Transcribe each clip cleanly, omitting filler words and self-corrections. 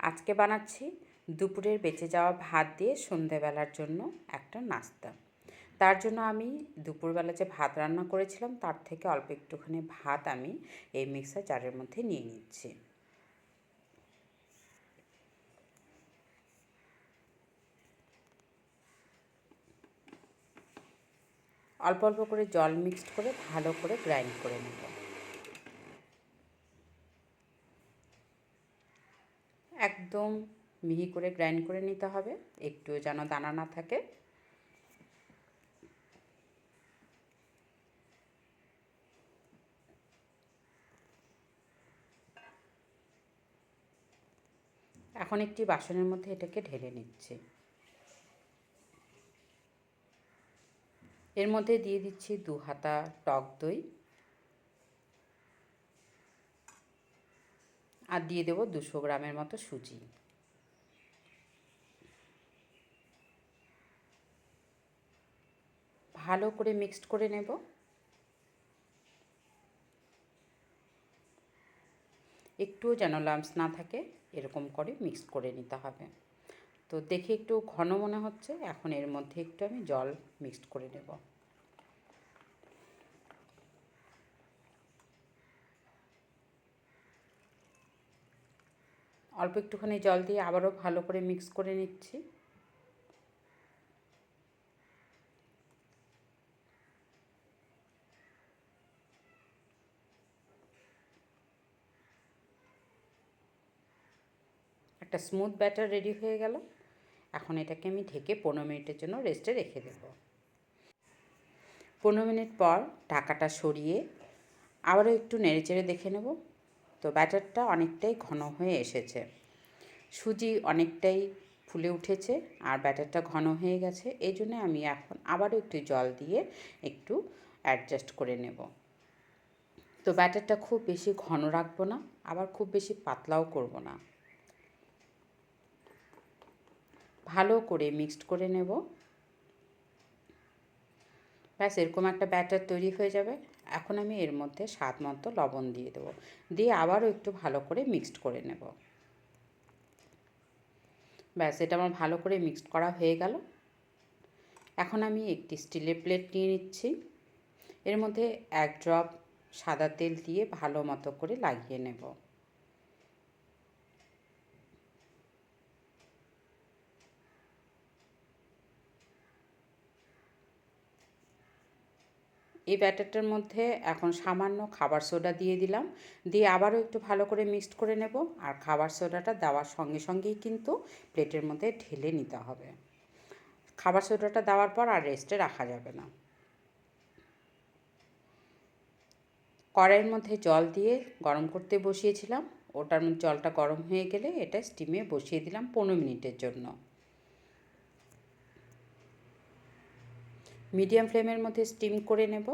আজকে বানাচ্ছি দুপুরের বেঁচে যাওয়া ভাত দিয়ে সন্ধেবেলার জন্য একটা নাস্তা। তার জন্য আমি দুপুরবেলা যে ভাত রান্না করেছিলাম তার থেকে অল্প একটুখানি ভাত আমি এই মিক্সার জারের মধ্যে নিয়ে নিচ্ছি। অল্প অল্প করে জল মিক্সড করে ভালো করে গ্রাইন্ড করে নেব। একদম মিহি করে গ্রাইন্ড করে নিতে হবে, একটুও যেন দানা না থাকে। এখন একটি বাসনের মধ্যে এটাকে ঢেলে নিচ্ছি। এর মধ্যে দিয়ে দিচ্ছি 2 হাতা টক দই আর দিয়ে দেবো 200 গ্রামের মতো সুজি। ভালো করে মিক্সড করে নেব। একটুও যেন লাম্পস না থাকে এরকম করে মিক্স করে নিতে হবে। তো দেখে একটু ঘন মনে হচ্ছে, এখন এর মধ্যে একটু আমি জল মিক্সড করে নেব। অল্প একটুখানি জল দিয়ে আবারও ভালো করে মিক্স করে নিচ্ছি। একটা স্মুথ ব্যাটার রেডি হয়ে গেল। এখন এটাকে আমি ঢেকে 15 মিনিটের জন্য রেস্টে রেখে দেব। 15 মিনিট পর ঢাকাটা সরিয়ে আবারও একটু নেড়েচেড়ে দেখে নেব। তো ব্যাটারটা অনেকটাই ঘন হয়ে এসেছে, সুজি অনেকটাই ফুলে উঠেছে আর ব্যাটারটা ঘন হয়ে গেছে। এই জন্য আমি এখন আবারও একটু জল দিয়ে একটু অ্যাডজাস্ট করে নেব। তো ব্যাটারটা খুব বেশি ঘন রাখবো না, আবার খুব বেশি পাতলাও করব না। ভালো করে মিক্সড করে নেব। ব্যাস এরকম একটা ব্যাটার তৈরি হয়ে যাবে। এখন আমি এর মধ্যে স্বাদ মতো লবণ দিয়ে দেবো, দিয়ে আবারও একটু ভালো করে মিক্সড করে নেব। ব্যাস এটা আমার ভালো করে মিক্সড করা হয়ে গেল। এখন আমি একটি স্টিলের প্লেট নিয়ে নিচ্ছি। এর মধ্যে 1 ড্রপ সাদা তেল দিয়ে ভালো মতো করে লাগিয়ে নেব। এই ব্যাটারটার মধ্যে এখন সামান্য খাবার সোডা দিয়ে দিলাম, দিয়ে আবারও একটু ভালো করে মিক্সড করে নেব। আর খাবার সোডাটা দেওয়ার সঙ্গে সঙ্গেই কিন্তু প্লেটের মধ্যে ঢেলে নিতে হবে। খাবার সোডাটা দেওয়ার পর আর রেস্টে রাখা যাবে না। কড়াইয়ের মধ্যে জল দিয়ে গরম করতে বসিয়েছিলাম, ওটার মধ্যে জলটা গরম হয়ে গেলে এটা স্টিমে বসিয়ে দিলাম 15 মিনিটের জন্য। মিডিয়াম ফ্লেমের মধ্যে স্টিম করে নেব।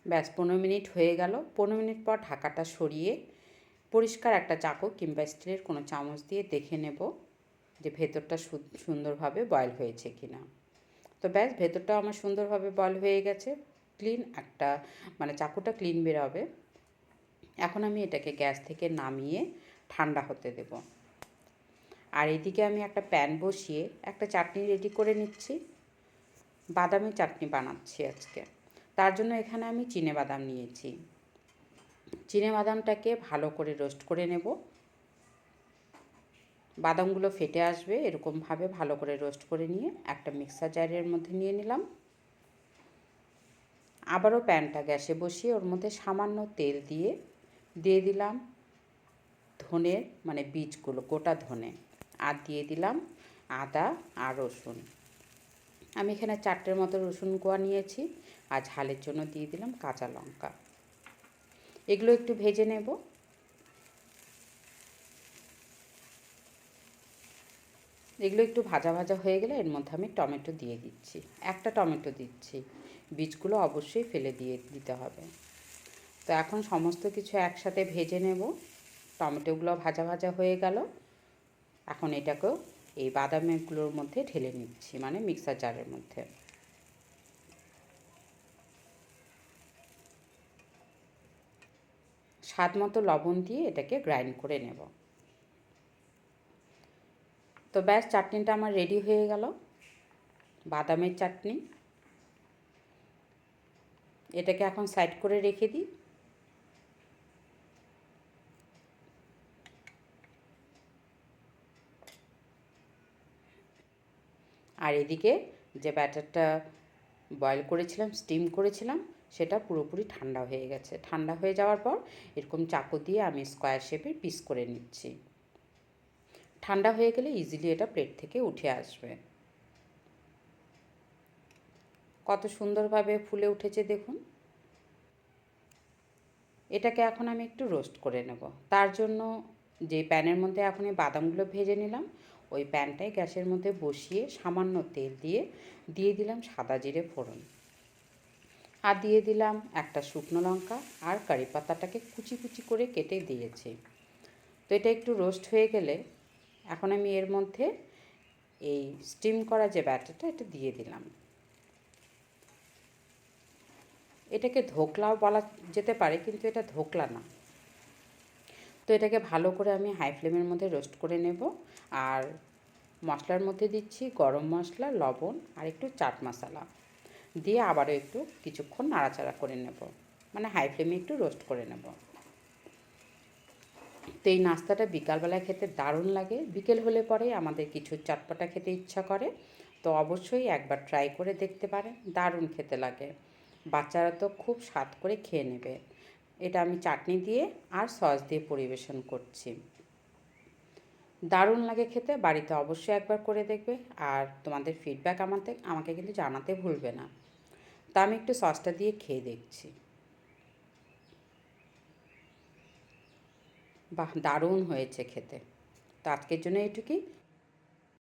ব্যাস 15 মিনিট হয়ে গেল। 15 মিনিট পর ঢাকাটা সরিয়ে পরিষ্কার একটা চাকু কিংবা স্টিলের কোনো চামচ দিয়ে দেখে নেব যে ভেতরটা সুন্দরভাবে বয়েল হয়েছে কিনা। তো ব্যাস ভেতরটাও আমার সুন্দরভাবে বয়েল হয়ে গেছে। ক্লিন একটা চাকুটা ক্লিন বেরোবে। এখন আমি এটাকে গ্যাস থেকে নামিয়ে ঠান্ডা হতে দেব। আর এদিকে আমি একটা প্যান বসিয়ে একটা চাটনি রেডি করে নিচ্ছি। বাদামি চাটনি বানাচ্ছি আজকে। তার জন্য এখানে আমি চিনেবাদাম নিয়েছি। চিনেবাদামটাকে ভালো করে রোস্ট করে নেব। বাদামগুলো ফেটে আসবে এরকমভাবে ভালো করে রোস্ট করে নিয়ে একটা মিক্সার জারের মধ্যে নিয়ে নিলাম। আবারও প্যানটা গ্যাসে বসিয়ে ওর মধ্যে সামান্য তেল দিয়ে দিলাম ধনের বীজগুলো, গোটা ধনে, আর দিয়ে দিলাম আদা আর রসুন। আমি এখানে 4টের মতো রসুন কোয়া নিয়েছি, আর ঝালের জন্য দিয়ে দিলাম কাঁচা লঙ্কা। এগুলো একটু ভেজে নেব। এগুলো একটু ভাজা ভাজা হয়ে গেলে এর মধ্যে আমি টমেটো দিয়ে দিচ্ছি। একটা টমেটো দিচ্ছি, বীজগুলো অবশ্যই ফেলে দিতে হবে। তো এখন সমস্ত কিছু একসাথে ভেজে নেব। টমেটোগুলো ভাজা ভাজা হয়ে গেল। এখন এটাকেও এই বাদামগুলোর মধ্যে ঢেলে নিচ্ছি, মিক্সার জারের মধ্যে। স্বাদ মতো লবণ দিয়ে এটাকে গ্রাইন্ড করে নেব। তো ব্যাস, চাটনিটা আমার রেডি হয়ে গেল, বাদামের চাটনি। এটাকে এখন সাইড করে রেখে দিই। আর এদিকে যে ব্যাটারটা বয়েল করেছিলাম, স্টিম করেছিলাম, সেটা পুরোপুরি ঠান্ডা হয়ে গেছে। ঠান্ডা হয়ে যাওয়ার পর এরকম চাকু দিয়ে আমি স্কোয়ার শেপের পিস করে নিচ্ছি। ঠান্ডা হয়ে গেলে ইজিলি এটা প্লেট থেকে উঠে আসবে। কত সুন্দরভাবে ফুলে উঠেছে দেখুন। এটাকে এখন আমি একটু রোস্ট করে নেব। তার জন্য যে প্যানের মধ্যে এখন এই বাদামগুলো ভেজে নিলাম, ওই প্যানটাই গ্যাসের মধ্যে বসিয়ে সামান্য তেল দিয়ে দিলাম সাদা জিরে ফোড়ন, আর দিয়ে দিলাম একটা শুকনো লঙ্কা, আর কারি পাতাটাকে কুচি কুচি করে কেটে দিয়েছি। তো এটা একটু রোস্ট হয়ে গেলে এখন আমি এর মধ্যে এই স্টিম করা যে ব্যাটারটা এটা দিয়ে দিলাম। এটাকে ধোকলাও বলা যেতে পারে, কিন্তু এটা ধোকলা না। তো এটাকে ভালো করে আমি হাই ফ্লেমের মধ্যে রোস্ট করে নেব। আর মশলার মধ্যে দিচ্ছি গরম মশলা, লবণ আর একটু চাট মশলা দিয়ে আবারও একটু কিছুক্ষণ নাড়াচাড়া করে নেব, মানে হাই ফ্লেমে একটু রোস্ট করে নেব। তো এই নাস্তাটা বিকালবেলায় খেতে দারুণ লাগে। বিকেল হলে পরে আমাদের কিছু চটপটা খেতে ইচ্ছা করে, তো অবশ্যই একবার ট্রাই করে দেখতে পারেন, দারুণ খেতে লাগে। বাচ্চারা তো খুব স্বাদ করে খেয়ে নেবে। এটা আমি চাটনি দিয়ে আর সস দিয়ে পরিবেশন করছি। দারুণ লাগে খেতে, বাড়িতে অবশ্যই একবার করে দেখবে। আর তোমাদের ফিডব্যাক আমাকে কিন্তু জানাতে ভুলবে না। তা আমি একটু সসটা দিয়ে খেয়ে দেখছি। বাহ, দারুণ হয়েছে খেতে। তো আজকের জন্য এইটুকুই।